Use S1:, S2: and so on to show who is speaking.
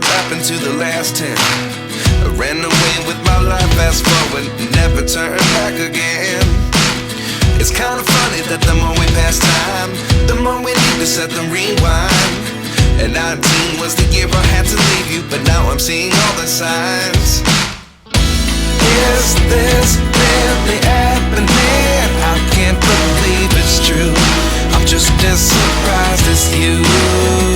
S1: it happened to the last 10. I ran away with my life, fast forward, never turn back again. It's kinda funny that the more we pass time, the more we need to set the rewind. And 19 was the year I had to leave you, but now I'm seeing all the signs. Is this really happening? I can't believe it's true. I'm just as surprised as you.